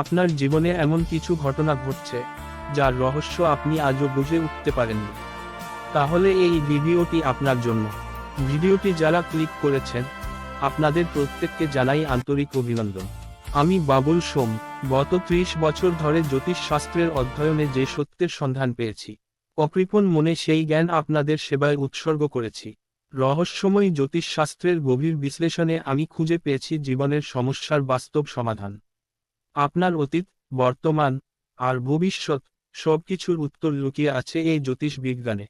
আপনার জীবনে এমন কিছু ঘটনা ঘটছে যার রহস্য আপনি আজও বুঝে উঠতে পারেননি। তাহলে এই ভিডিওটি আপনার জন্য। ভিডিওটি যারা ক্লিক করেছেন আপনাদের প্রত্যেককে জানাই আন্তরিক অভিনন্দন। আমি বাবুল সোম। গত 30 বছর ধরে জ্যোতিষ শাস্ত্রের অধ্যয়নে যে সত্যের সন্ধান পেয়েছি, অকৃপণ মনে সেই জ্ঞান আপনাদের সেবায় উৎসর্গ করেছি। রহস্যময় জ্যোতিষ শাস্ত্রের গভীর বিশ্লেষণে আমি খুঁজে পেয়েছি জীবনের সমস্যার বাস্তব সমাধান। আপনার অতীত, বর্তমান আর ভবিষ্যৎ সবকিছুর উত্তর লুকিয়ে আছে এই জ্যোতিষ বিজ্ঞানে।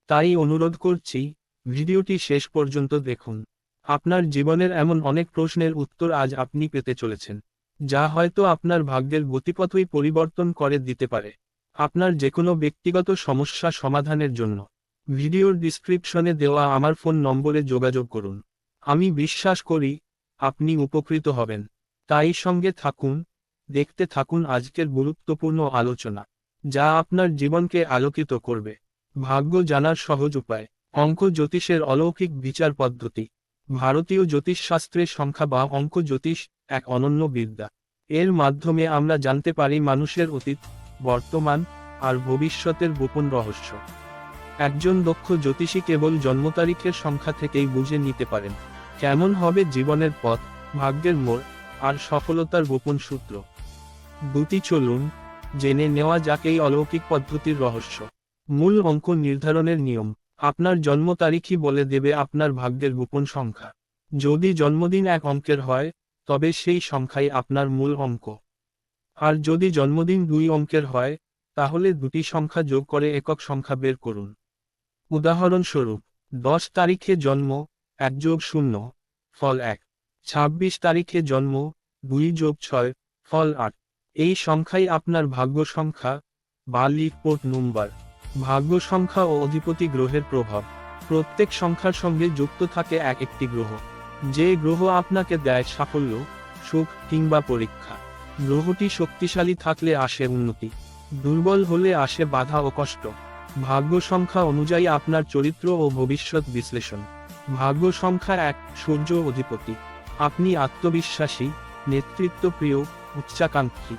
তাই অনুরোধ করছি, ভিডিওটি শেষ পর্যন্ত দেখুন। আপনার জীবনের এমন অনেক প্রশ্নের উত্তর আজ আপনি পেতে চলেছেন, যা হয়তো আপনার ভাগ্যের গতিপথই পরিবর্তন করে দিতে পারে। আপনার যেকোনো ব্যক্তিগত সমস্যা সমাধানের জন্য ভিডিওর ডিসক্রিপশনে দেওয়া আমার ফোন নম্বরে যোগাযোগ করুন। আমি বিশ্বাস করি আপনি উপকৃত হবেন। তাই সঙ্গে থাকুন, দেখতে থাকুন আজকের গুরুত্বপূর্ণ আলোচনা, যা আপনার জীবনকে আলোকিত করবে। ভাগ্য জানার সহজ উপায়। অঙ্ক জ্যোতিষের অলৌকিক বিচার পদ্ধতি। ভারতীয় জ্যোতিষশাস্ত্রে সংখ্যা বা অঙ্ক জ্যোতিষ এক অনন্য বিদ্যা। এর মাধ্যমে আমরা জানতে পারি মানুষের অতীত, বর্তমান আর ভবিষ্যতের গোপন রহস্য। একজন দক্ষ জ্যোতিষী কেবল জন্মতারিখের সংখ্যা থেকেই বুঝে নিতে পারেন কেমন হবে জীবনের পথ, ভাগ্যের মোড় আর সফলতার গোপন সূত্র। চলুন জেনে নেওয়া যাক এই অলৌকিক পদ্ধতির রহস্য। মূল অঙ্ক নির্ধারণের নিয়ম। আপনার জন্ম তারিখই বলে দেবে আপনার ভাগ্যের গোপন সংখ্যা। যদি জন্মদিন এক অঙ্কের হয় তবে সেই সংখ্যাই আপনার মূল অঙ্ক। আর যদি জন্মদিন 2 অঙ্কের হয় তাহলে দুটি সংখ্যা যোগ করে একক সংখ্যা বের করুন। উদাহরণস্বরূপ, 10 তারিখে জন্ম 1+0 ফল 1। 26 তারিখে জন্ম 2+6 ফল 8। এই সংখ্যাই আপনার ভাগ্য সংখ্যা বা লিফ পোর্ট নম্বর। ভাগ্য সংখ্যা ও অধিপতি গ্রহের প্রভাব। প্রত্যেক সংখ্যার সঙ্গে যুক্ত থাকে একটি গ্রহ, যে গ্রহ আপনাকে দেয় সাফল্য, সুখ কিংবা পরীক্ষা। গ্রহটি শক্তিশালী থাকলে আসে উন্নতি, দুর্বল হলে আসে বাধা ও কষ্ট। ভাগ্য সংখ্যা অনুযায়ী আপনার চরিত্র ও ভবিষ্যৎ বিশ্লেষণ। ভাগ্য সংখ্যা 1 সূর্য অধিপতি। আপনি আত্মবিশ্বাসী, নেতৃত্বপ্রিয়, উচ্চাকাঙ্ক্ষী।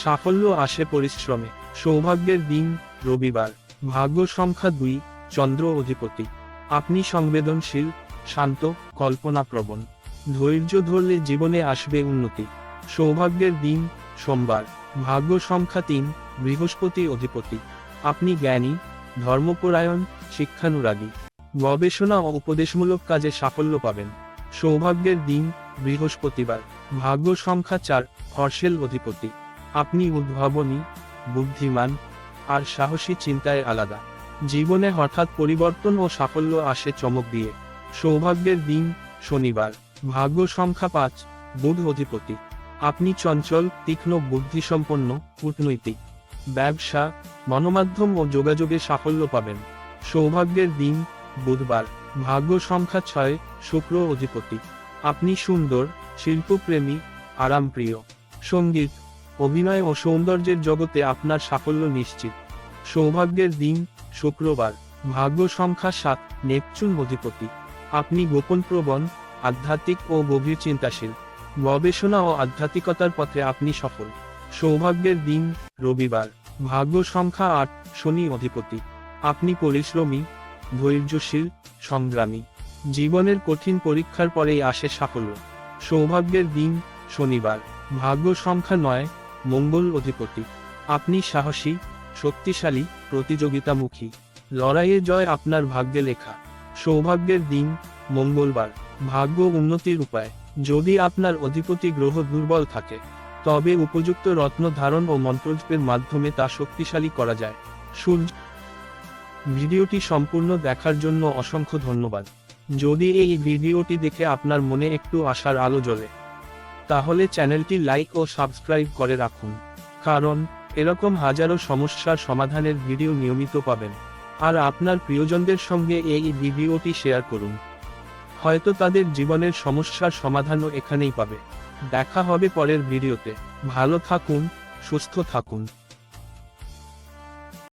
সাফল্য আসে পরিশ্রমে। সৌভাগ্যের দিন রবিবার। ভাগ্য সংখ্যা 2 চন্দ্র অধিপতি। আপনি সংবেদনশীল, শান্ত, কল্পনাপ্রবণ। ধৈর্য ধরলে জীবনে আসবে উন্নতি। সৌভাগ্যের দিন সোমবার। ভাগ্য সংখ্যা 3 বৃহস্পতি অধিপতি। আপনি জ্ঞানী, ধর্মপরায়ণ, শিক্ষানুরাগী। গবেষণা ও উপদেশমূলক কাজে সাফল্য পাবেন। সৌভাগ্যের দিন বৃহস্পতিবার। ভাগ্য সংখ্যা 4 হর্ষেল অধিপতি। আপনি উদ্ভাবনী, বুদ্ধিমান আর সাহসী, চিন্তায় আলাদা। জীবনে হঠাৎ পরিবর্তন ও সাফল্য আসে চমক দিয়ে। সৌভাগ্যের দিন শনিবার। ভাগ্য সংখ্যা 5 বুধ অধিপতি। আপনি চঞ্চল, তীক্ষ্ণ বুদ্ধিসম্পন্ন, কূটনৈতিক। ব্যবসা, গণমাধ্যম ও যোগাযোগে সাফল্য পাবেন। সৌভাগ্যের দিন বুধবার। ভাগ্য সংখ্যা 6 শুক্র অধিপতি। আপনি সুন্দর, শিল্পপ্রেমী, আরামপ্রিয়। সঙ্গীত, অভিনয় ও সৌন্দর্যের জগতে আপনার সাফল্য নিশ্চিত। সৌভাগ্যের দিন শুক্রবার। ভাগ্য সংখ্যা 7 নেপচুন অধিপতি। আপনি গোপনপ্রবণ, আধ্যাত্মিক ও গভীর চিন্তাশীল। গবেষণা ও আধ্যাত্মিকতার পথে আপনি সফল। সৌভাগ্যের দিন রবিবার। ভাগ্য সংখ্যা 8 শনি অধিপতি। আপনি পরিশ্রমী, ধৈর্যশীল, সংগ্রামী। জীবনের কঠিন পরীক্ষার পরেই আসে সাফল্য। সৌভাগ্যের দিন শনিবার। ভাগ্য সংখ্যা 9 মঙ্গল অধিপতি। আপনি সাহসী, শক্তিশালী, প্রতিযোগিতামুখী। লড়াইয়ে জয় আপনার ভাগ্যে লেখা। সৌভাগ্যের দিন মঙ্গলবার। ভাগ্য উন্নতির উপায়। যদি আপনার অধিপতি গ্রহ দুর্বল থাকে তবে উপযুক্ত রত্ন ধারণ ও মন্ত্রজপের মাধ্যমে তা শক্তিশালী করা যায়। সূর্য। ভিডিওটি সম্পূর্ণ দেখার জন্য অসংখ্য ধন্যবাদ। যদি এই ভিডিওটি দেখে আপনার মনে একটু আশার আলো জ্বলে তাহলে চ্যানেলটি লাইক ও সাবস্ক্রাইব করে রাখুন, কারণ এরকম হাজারো সমস্যার সমাধানের ভিডিও নিয়মিত পাবেন। আর আপনার প্রিয়জনদের সঙ্গে এই ভিডিওটি শেয়ার করুন, হয়তো তাদের জীবনের সমস্যার সমাধানও এখানেই পাবে। দেখা হবে পরের ভিডিওতে। ভালো থাকুন, সুস্থ থাকুন।